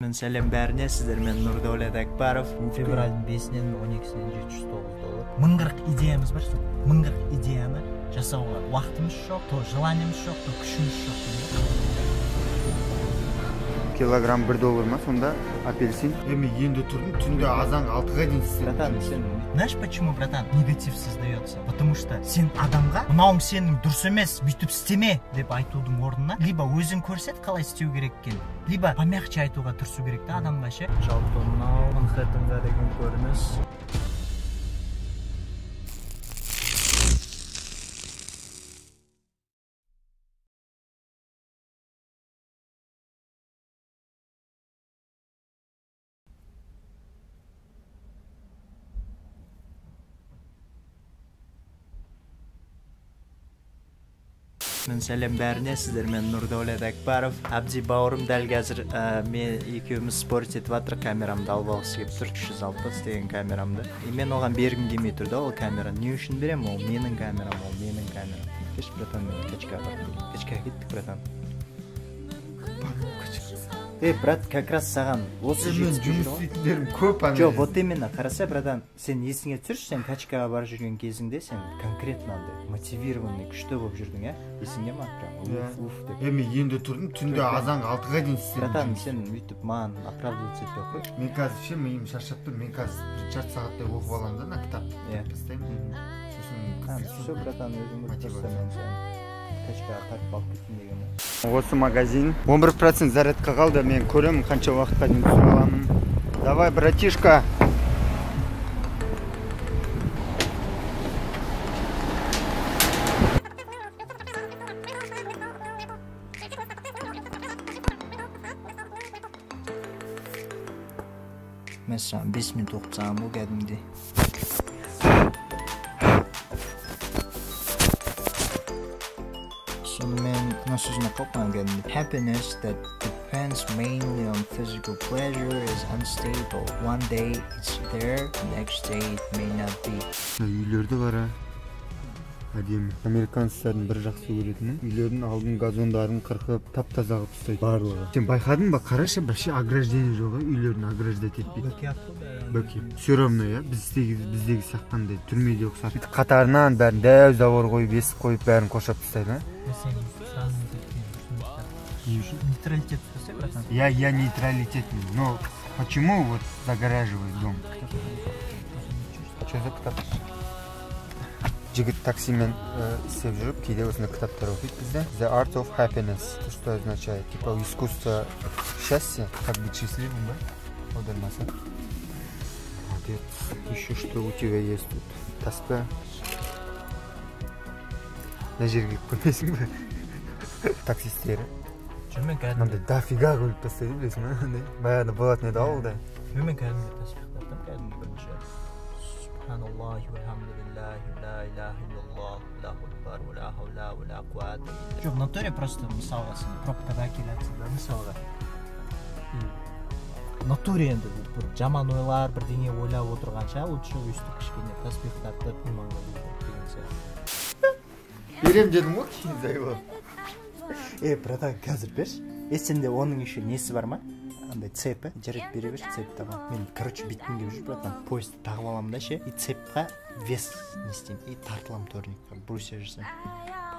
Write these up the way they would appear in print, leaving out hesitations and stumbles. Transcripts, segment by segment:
Мен сәлем бәріне, сіздермен Нұрдәулет Әкбаров. Февральдың 5-нен 12-сінен $709. 1040 идеямыз бар. 1040 идеяны жасауға уақытымыз жоқ, то желаниеміз жоқ, то күшіміз жоқ. Килограмм $1 ма, сонда апельсин. Эми енді тұрдым, түнде азан 6-ға дейін істедім. Братан, сен знаешь, почему, братан, негатив создается? Потому что сен адамға мынауың сенің дұрыс емес, бүйтіп істеме деп айтудың орнына, либо өзің көрсет қалай істеу керек екен, либо помягче айтуға тырысу керек та адамға ше. Жалпы мынау Манхэттенға деген көрініс. Мен сәлем бәріне, сіздермен Нұрдәулет Әкбаров. Абди бауырым дәл қазір мен екеуміз спорт етіп жатыр, камерамды алып алғысы келіп тұр, 360 деген камерамды. Мен оған бергім келмей тұр да, ол камераны. Не үшін берем? Ол менің камерам, ол менің камерам. Кеш, братан, мен кешке апардым. Кешке кеттік, братан. Брат, как раз саған осы жұмыс істейтіндерім көп ана. Жоқ, вот именно, қараса, братан, сен есіңе түсірші, сен качкаға барып жүрген кезіңде сен конкретно мотивированный, күшті болып жүрдің, есіңе ма? Эми енді тұрдым, түнде азанға 6-ға дейін істедім. Братан, сен өйтіп маған оправдываться етпей қой. Мен қазір ше, миым шаршап тұр, мен қазір жарты сағаттай оқып аламын да, кітапты бастаймын. Все, братан, өзің мотивация качкаға тартып алып кеттім деген. Осы магазин 11% зарядқа қалды, мен көремін қанша уақытқа дейін түсіп аламын. Давай, братишка. Мен саған 5 минут оқып саған бұл кәдімде. Сонымен мына сөзіне қоққан кәдімде. Happiness that depends mainly on physical pleasure is unstable. One day it's there, next day it may not be. Үйлерді қара. Әдемі. Американецтердің бір жақсы көретіні, үйлердің алдын газондарын қырқып, тап-таза қылып ұстайды барлығы. Сен байқадың ба? Қарашы, вообще ограждение жоқ, үйлерін ограждать етпейді. Бөке. Все равно, біздегі сияқтандай түрмеде ұқсап. Қатарынан бәрін дәу завор қойып, есік қойып, бәрін қоршап тастайды, Нейтралитет ұстаса, братан? Я нейтралитетный, но почему вот загораживает дом? Что за кітап? Жігіт таксимен істеп жүріп, кейде осындай кітаптар оқиды бізде. The Art of Happiness. Что означает? Типа искусство счастья. Как быть счастливым, да? Аудармасы. Молодец. Еще что у тебя есть тут? Таспа. На жерге қоймайсың ба? Таксистері. Жүрмен кәдімде. Мынандай дофига қойып тастайды, білесің ба? Баяғыда болатын еді ауылда. Жүрмен кәдімде таспиқтаттым, кәдімде бірінші. Субханаллахи вальхамдулиллахи, ла иляха иллаллах, аллаху акбар, ла хаула, ла куата. Жоқ, в натуре просто мысалға сен пробкада келесің да, мысалға. В натуре енді бір жаман ойлар, бірдеңе ойлап отырғанша, лучше өйстіп кішкене таспиқтаттып, иманға деген сияқты. Берем дедім ғой, кейін зайлап. Братан, қазір берші. Сенде оның еще несі бар ма? Андай цепі, жарет бере берші, цеп табам. Мен, короче, биткім келіп жүр, братан. Поезд тағып аламын да ше, и цепқа вес не істеймін, и тартылам турникқа, брусья жасаймын.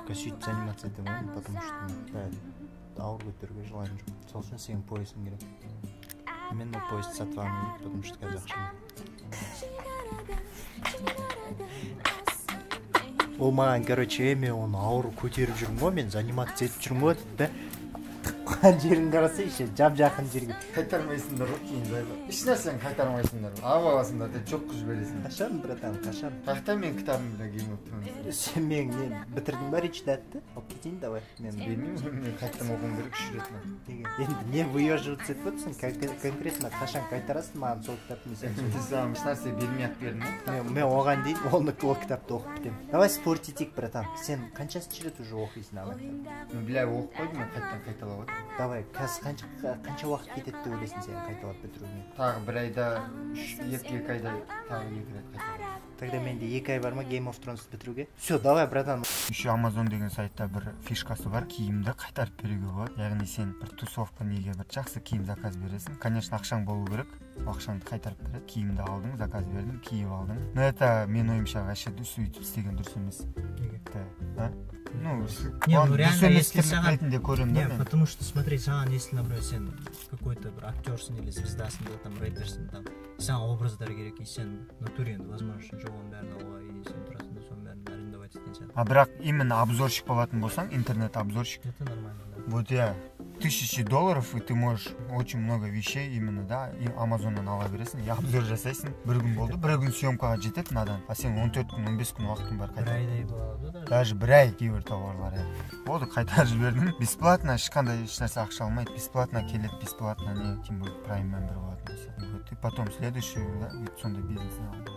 Пока сөйтіп заниматься етем ғой, потому что ауыр көтеруге желанием жоқ. Сол үшін сенің поездың керек. Мен ол поезд сатып аламын, потому что қазір ақшам. Ол маған, короче, мен оны ауыр көтеріп жүрмін ғой, мен заниматься етіп жүрмін ғой, да. Қан жерін қараса, еще жап-жақын жерге. Қайтармайсыңдар ғой, кейін зайлап. Еш нәрсені қайтармайсыңдар. Алып аласыңдар, деп жоқ қыз жібересің. Қашан, братан, қашан? Қайта мен кітабымды да кейін оқып тұрмын. Сен мен бітірдің ба речитатты? Алып кетейін, давай. Мен білмеймін, мен қайтадан оқуым керек, үш рет. Енді не выеживаться етіп отырсың, конкретно қашан қайтарасың маған сол кітапты мен сен саған еш нәрсе бермей-ақ бердім. Мен оған дейін ол кітапты оқып бітемін. Давай спорт етейік, братан. Сен қаншасыншы рет уже оқисың ала кітапты? Мен білай оқып қойдым, мен қайталап отырмын. давай қазір қанша уақыт кетеді деп ойлайсың сен қайталап бітіруіңе? Тағы бір айда, екі айда тағы 2 рет қайталап. Тогда менде 2 ай бар ма Game of Thrones бітіруге? Все, давай, братан. Еще Amazon деген сайтта бір фишкасы бар, киімді қайтарып беруге болады. Яғни сен бір тусовка неге бір жақсы киім заказ бересің. Конечно, ақшаң болу керек. Ақшаңды қайтарып береді. Киімді алдың, заказ бердің, киіп алдың. Но это мен ойымша вообще сөйтіп істеген дұрыс емес. Ну, реально, если саған... Нет, потому что, смотри, саған, если, например, сен какой-то бір актерсың или звездасың, там, рэперсің, там, саған образдар керек, и сен натуре енді, возможно, жоғын бәрін алуға, и сен тұрасың да, соның бәрін арендовать еткен сен. А бірақ именно обзорщик болатын болсаң, интернет-обзорщик. Это нормально, да. Вот $1000, и ты можешь очень много вещей именно, да, и Амазоннан ала бересің, и обзор жасайсың. Бір күн болды, бір күн съемкаға жетеді надан, а сен 14 күн, 15 күн уақытың бар қайта. Бір айдай болады, да? Даже бір ай кейбір товарлар. Болды, қайтарып жібердім. Бесплатно, ешқандай ешнәрсе ақша алмайды. Бесплатно келеді, бесплатно не, тем более Prime member болатын болса. И потом следующий, да, сондай бизнесін алады.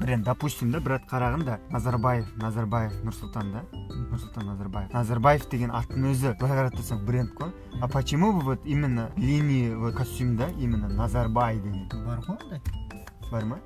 Бренд, допустим, да, брат қарағын да, Назарбаев, Нұрсұлтан, да? Нұрсұлтан Назарбаев. Назарбаев деген аттың өзі, былай қаратырсаң бренд қой. А почему бы вот именно линии вот костюмда именно Назарбаев деген? Бар ғой ондай? Бар ма?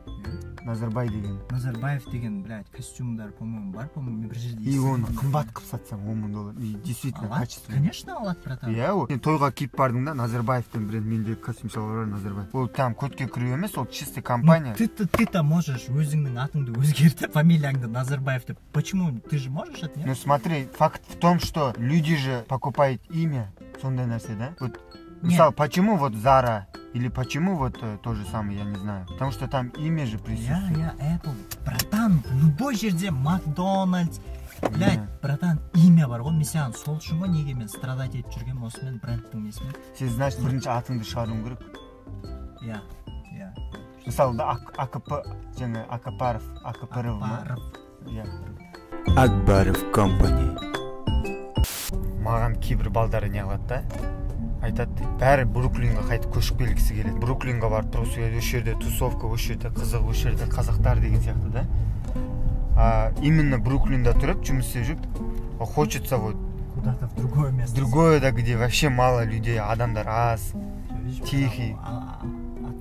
Назарбаев деген. Назарбаев деген, блядь, костюмдар, по-моему, бар, по-моему, мен бір жерде И оны қымбат қып сатсаң $10,000. И действительно качественно. Конечно, алады, братан. Иә, ол. Сен тойға киіп бардың да, Назарбаевтың бренд, менде костюм шалбар бар Назарбаев. Ол там көтке кіру емес, ол чистый компания. Ты-то можешь өзіңнің атыңды өзгертіп, фамилияңды Назарбаев деп. Почему? Ты же можешь это, нет? Ну смотри, факт в том, что люди же покупают имя, сондай нәрсе, да? Вот, мысалы, почему вот Zara или почему вот то же самое, я не знаю. Потому что там имя же присутствует. Я Apple, братан, любой жерде Макдональдс, блядь, братан, имя бар ғой, мен саған сол үшін ғой неге мен страдать етіп жүрген осымен брендтің несімен. Сен, значит, бірінші атыңды шығаруың керек. Иә. Мысалы, да, АКП, жаңа Акапаров, АКПРов ма? Иә. Акбаров Company. Маған кейбір балдары не қылады да? Айтады, бәрі Бруклинға қайтып көшіп келгісі келеді. Бруклинға барып тұрғысы келеді, осы жерде тусовка, осы жерде қызық, осы жерде қазақтар деген сияқты, да? Именно Бруклинда тұрып, жұмыс істеп жүріп, хочется вот куда-то в другое место. Другое, да, где вообще мало людей, адамдар аз, тихий.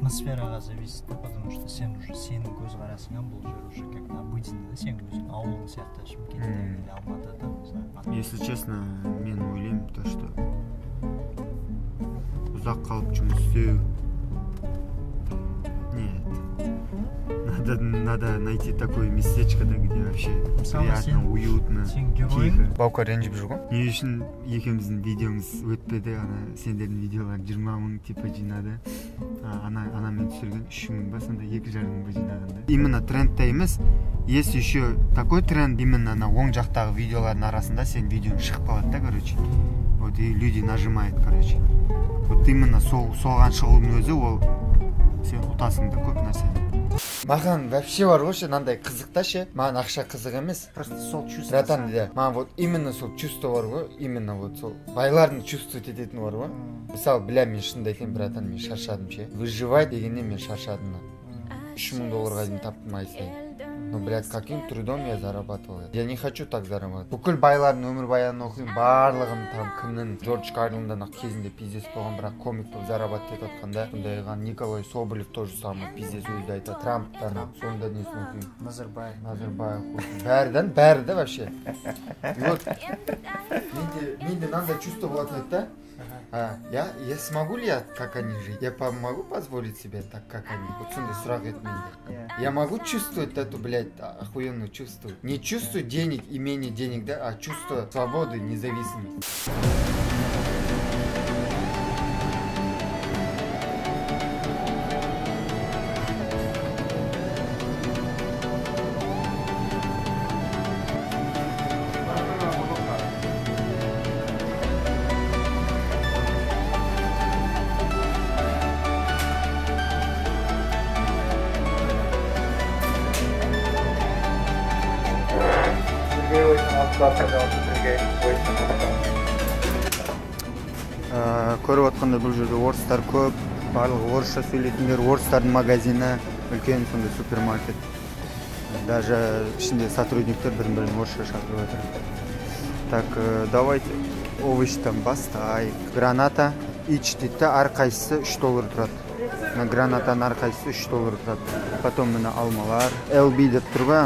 Атмосфераға зависит, потому что сен уже сенің көзқарасыңнан бұл жер уже как-то обыденный, да, сен өзің ауылың сияқты Шымкентте или Алматыда, не знаю. Если честно, мен ойлаймын то, что ұзақ қалып жұмыс істеу. Нет. Надо найти такое местечко, да, где вообще приятно, уютно, тихо. Баука ренжіп жүр ғой. Не үшін екеуміздің видеомыз өтпеді, сендердің видеолар 20 000 типа жинады. Анамен түсірген 3 000 ба, сонда 2,5 мың жинаған да. Именно трендте емес, есть еще такой тренд, именно на оң жақтағы видеолардың арасында сен видеоң шығып қалады да, короче. Вот и люди нажимают, короче. Вот именно соған шығудың өзі ол сен ұтасың да көп нәрсені. Маған вообще бар ғой, мынандай қызық та ше, маған ақша қызық емес. Просто сол чувство. Братан, да. Маған вот именно сол чувство бар ғой, именно вот сол байлардың чувствовать ететіні бар ғой. Мысалы, бля, мен шынында айтайын, братан, мен шаршадым ше. Выживать дегеннен мен шаршадым. $3000 дейін таптым ай сайын. Но, блядь, каким трудом я зарабатывал. Я не хочу так зарабатывать. Бүкіл байлардың өмірбаянын оқимын, барлығын там кімнің Джордж Карлиндан кезінде пиздес болған, бірақ комик болып зарабатывать етіп жатқанда, сондайған Николай Соболев тоже самый пиздес өзді айтады. Трамптан, сонда несін оқимын. Назарбаев оқимын. Бәрі да вообще. И вот, менде мынандай чувство болады да. Я смогу ли я, как они жить? Я могу позволить себе так, как они? Вот сондай сұрақ еді менде. Я могу чувствовать эту, блядь, охуенную чувство. Не чувство денег, имение денег, да, а чувство свободы, независимости. Көріп отқанда бұл жерде орыстар көп, барлығы орысша сөйлейтіндер, орыстардың магазині, үлкен сондай супермаркет. Даже ішінде сотрудниктер бірін-бірін орысша шақырып жатыр. Так, давайте овощтан бастайық. Граната ичтетті әрқайсысы 3 доллар тұрады. Гранатаның әрқайсысы 3 доллар тұрады. Потом мына алмалар. LB деп тұрға,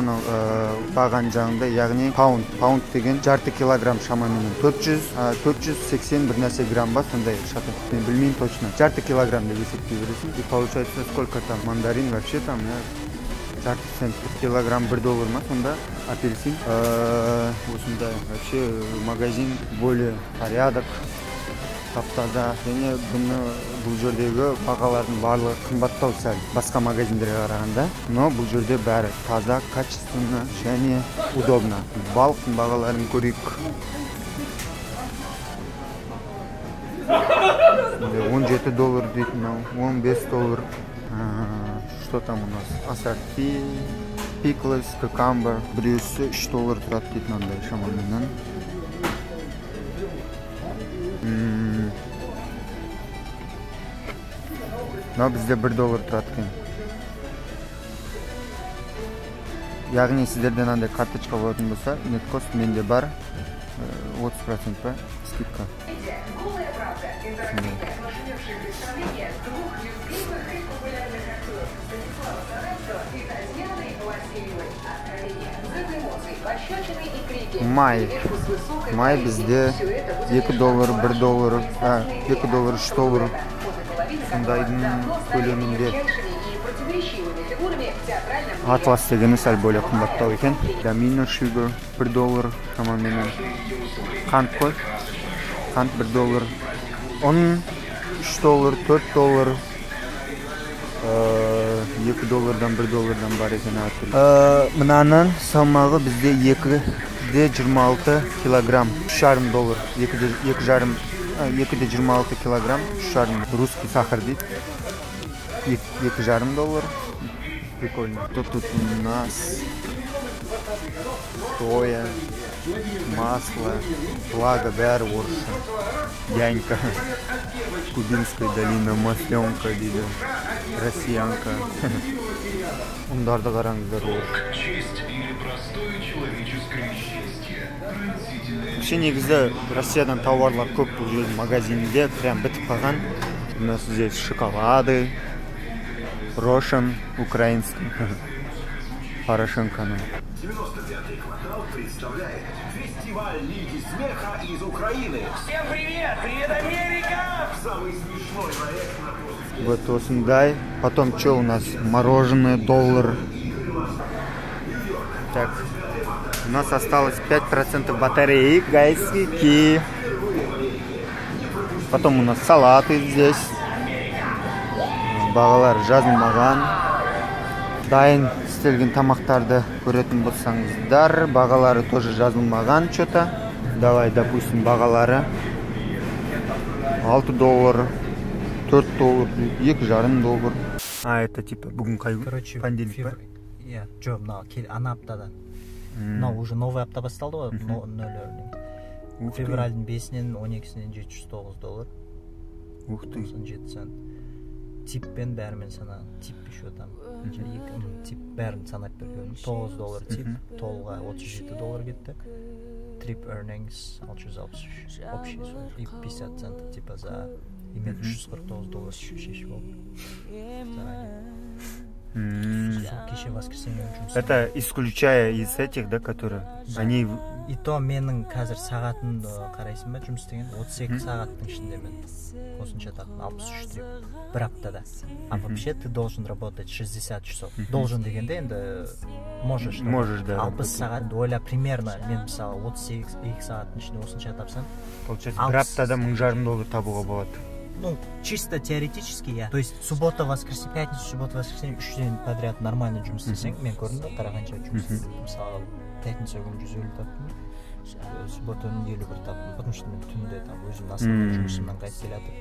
баған жағында, яғни паунд деген жарты килограмм шамамен 480 бір нәрсе грамм ба, сондай шаты. Мен білмеймін точно. Жарты килограмм деп есептей бересің. И получается, сколько там мандарин вообще там, жарты цент килограмм 1 доллар ма, сонда апельсин. Осындай вообще магазин более порядок. Таптаза. Және бұл жердегі бағалардың барлығы қымбаттау сәл басқа магазиндерге қарағанда, но бұл жерде бәрі таза, качественно және удобно. Балықтың бағаларын көрейік. 17 доллар дейтін, 15 доллар. Что там у нас? Ассорти, пиклес, кокамбер. Біреусі 3 доллар тұрады дейтін андай шамамен. Но бізде 1 доллар тұрады екен. Яғни сіздерден андай карточка болатын болса, неткост менде бар 30% па скидка. Май бізде 2 доллар, 1 доллар, 2 доллар, 3 доллар. Сондайдың көлемінде. Атлас дегені сәл бөлек қымбаттау екен. Домино sugar 1 доллар шамамен. Қант қой. Қант 1 доллар. Он 3 доллар, 4 доллар. 2 доллардан 1 доллардан бар екен әртүрлі. Мынаның салмағы бізде 2,26 килограмм, 3,5 доллар, 2,26 килограмм, 3,5 русский сахар дейді, 2,5 доллар. Прикольно. Тут у нас соя, масло, флага, бәрі орысша. Янька, Кубинская долина, масленка дейді, россиянка. Ұндарды қараңыздар орысша. Вообще негізі Россиядан тауарлар көп бұл жердің магазинінде, прям бітіп қалған. У нас здесь шоколады, Рошен, украинский, Порошенконың. 95-й квартал представляет фестиваль Лиги смеха из Украины. Всем привет! Привет, Америка! Самый смешной проект на площади. Вот осындай. Потом что у нас? Мороженое, доллар. Так. У нас осталось 5% батареи, гайские. Потом у нас салаты здесь. Бағалар жазылмаған. Дайын істелген тамақтарды көретін болсаңыздар. Бағалары тоже жазылмаған что-то. Давай, допустим, бағалары 6 доллар, 4 доллар, 2,5 доллар. А это типа бүгін қай күн? Понедельник па? Иә, жоқ, ана аптадан. Мынау уже новый апта басталды ғой, нөлердің. Февральдың 5-нен 12-сінен 709 доллар. Ух ты. 97 цент. Типпен бәрімен санаған. Тип еще там. Тип бәрін санап берген. 9 доллар тип, толға 37 доллар кетті. Trip earnings 660, общий и 50 центов типа за именно 349 доллар шешіп болды. Кеше воскресенье жұмыс. Это исключая из этих, да, которые они... И то менің қазір сағатымды қарайсың ба жұмыс деген 32 сағаттың ішінде мен осынша тақым 63 трип бір аптада. А вообще ты должен работать 60 часов. Должен дегенде енді можешь, да. 60 сағат ойла примерно мен мысалы 32 сағаттың ішінде осынша тапсам. Получается, бір аптада 1500 доллар табуға болады. Ну, чисто теоретически, я. То есть суббота, воскресенье, пятница, суббота, воскресенье, 3 день подряд нормально жұмыс істесең, мен көрдім да, қарағанша жұмыс істедім. Мысалы, пятница күні 150 таптым, суббота күні 51 таптым, потому что мен түнде там өзім основной жұмысымнан қайтып келатып.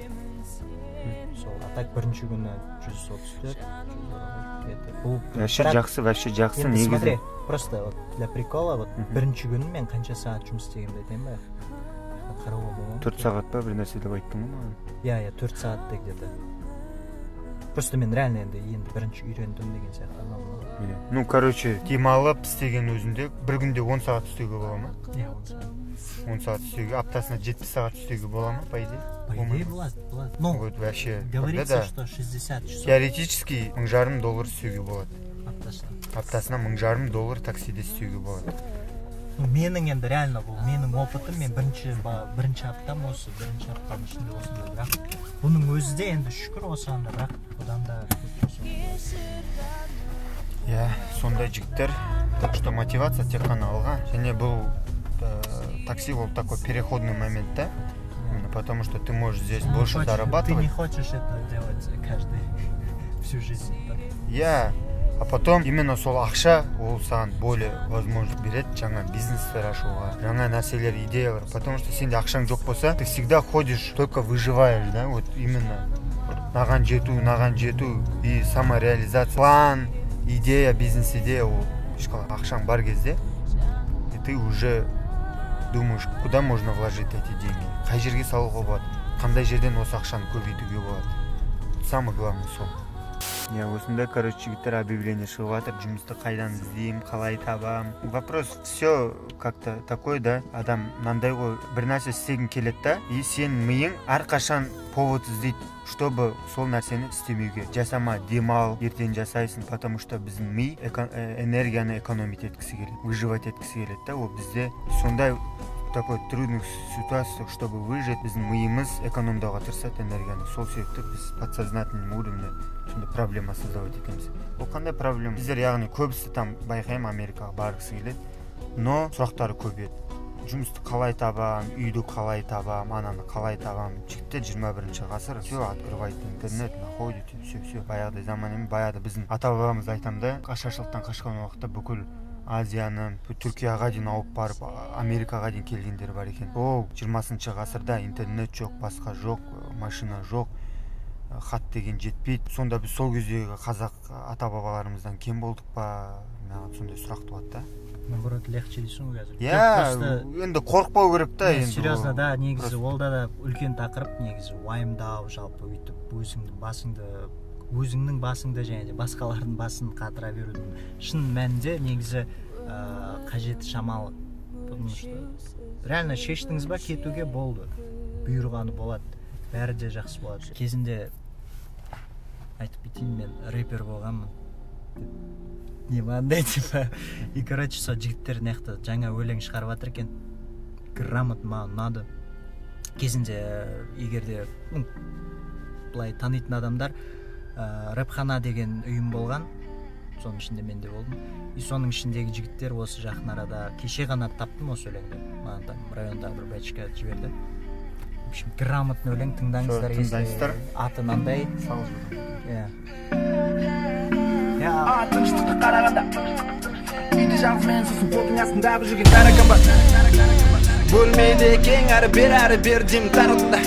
Сол, а так бірінші күні 134, 140. Вообще жақсы, негізі. Смотри, просто вот для прикола, вот бірінші күні мен қанша сағат жұмыс істегенімді айтайын ба? 4 сағат па бір нәрсе деп айттың ғой маған? Я 4 сағатта где-то. Просто мен реально енді бірінші үйрендім деген сияқты. Ну, короче, демалып істеген өзінде бір күнде 10 сағат істеуге бола ма? Иә, 10 сағат істеуге, аптасына 70 сағат істеуге бола ма, по идее? По идее, болады. Ну, вот вообще, говорится, что 60 часов. Теоретически $1,500 істеуге болады. Аптасына $1,500 таксиде істеуге болады. Менің енді реально бұл менің опытым, мен бірінші аптам осы, бірінші аптам ішінде осындай, бірақ бұның өзі де енді шүкір осында, бірақ одан да иә, сондай жігіттер. Так что мотивация тек қана алға. Және бұл такси ол такой переходный момент, да? Потому что ты можешь здесь больше зарабатывать. Ты не хочешь это делать всю жизнь, да? Я. А потом именно сол ақша ол саған более возможность береді жаңа бизнестер ашуға, жаңа нәрселер, идеялар. Потому что сенде ақшаң жоқ болса, ты всегда ходишь, только выживаешь, да? Вот именно наған жету и самореализация. План, идея, бизнес-идея ол ақшаң бар кезде, и ты уже думаешь, куда можно вложить эти деньги, қай жерге салуға болады, қандай жерден осы ақшаны көбейтуге болады. Самое главное сол. Я осындай, короче, жігіттер объявление шығып жатыр, жұмысты қайдан іздеймін, қалай табам. Вопрос все как-то такой, да, адам мынандай ғой, бір нәрсе істегің келеді да, и сен миың әрқашан повод іздейді, чтобы сол нәрсені істемеуге. Жасама, демал, ертең жасайсың, потому что біздің ми энергияны экономить еткісі келеді, выживать еткісі келеді да, ол бізде сондай такой трудных ситуациях, чтобы выжить, біздің миымыз экономдауға тырысады энергияны. Сол себепті біз подсознательным уровне сондай проблема создавать етеміз. Ол қандай проблема? Біздер яғни көбісі там байқаймын Америкаға барғысы келеді, но сұрақтары көбейеді. Жұмысты қалай табам, үйді қалай табам, ананы қалай табам. Жігіттер 21 ғасыр, все открывайте интернет, находите, все. Баяғыдай заман емес, баяғыда біздің ата-бабамыз айтам да, қашаршылықтан қашқан уақытта бүкіл Азияны, Түркияға дейін ауып барып, Америкаға дейін келгендер бар екен. Ол 20 ғасырда интернет жоқ, басқа жоқ, машина жоқ, хат деген жетпейді. Сонда біз сол кездегі қазақ ата-бабаларымыздан кем болдық па? Маған сондай сұрақ туады да. Наоборот, легче дейсің ғой қазір. Иә, енді қорықпау керек та енді. Серьезно, да, негізі ол да үлкен тақырып, негізі уайымдау, жалпы өйтіп өзіңнің басыңды және де басқалардың басын қатыра берудің шын мәнінде негізі қажеті шамалы. Потому что реально шештіңіз ба кетуге, болды, бұйырғаны болады, бәрі де жақсы болады. Кезінде айтып кетейін, мен рэпер болғанмын. Не мандай типа. И короче, сол жігіттер неқті жаңа өлең шығарып жатыр екен. Грамотно маған ұнады. Кезінде егерде былай танитын адамдар рэпхана деген ұйым болған, соның ішінде мен де болдым. И соның ішіндегі жігіттер осы жақын арада кеше ғана таптым осы өлеңді. Маған там райондағы бір бәтшіка жіберді. В общем, грамотный өлең, тыңдаңыздар, если аты мынандай. Тыныштыққа қарағанда үйде жалғыз мен сосын полдың астында жүрген таракан бар. Бөлмейді екен әрі бер деймін тараудында.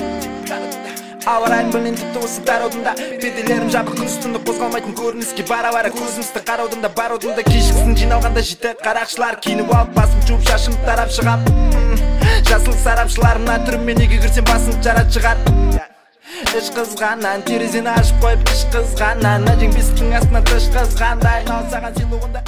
Ауа райын білмеймін тіпті осы тараудында. Перделерім жабық күн үстінде қозғалмайтын көрініске бара-бара көзімізді қараудында бараудында. Кешкісін жиналғанда жеті қарақшылар киініп алып басым жуып шашым тарап шығам. Жасыл сарапшыларына түріммен неге кірсем басым жарат шығар. Іш қызғаннан терезені ашып қойып іш қызғаннан әжең бесіктің астынан тыш қызғандай. Ал саған сыйлығында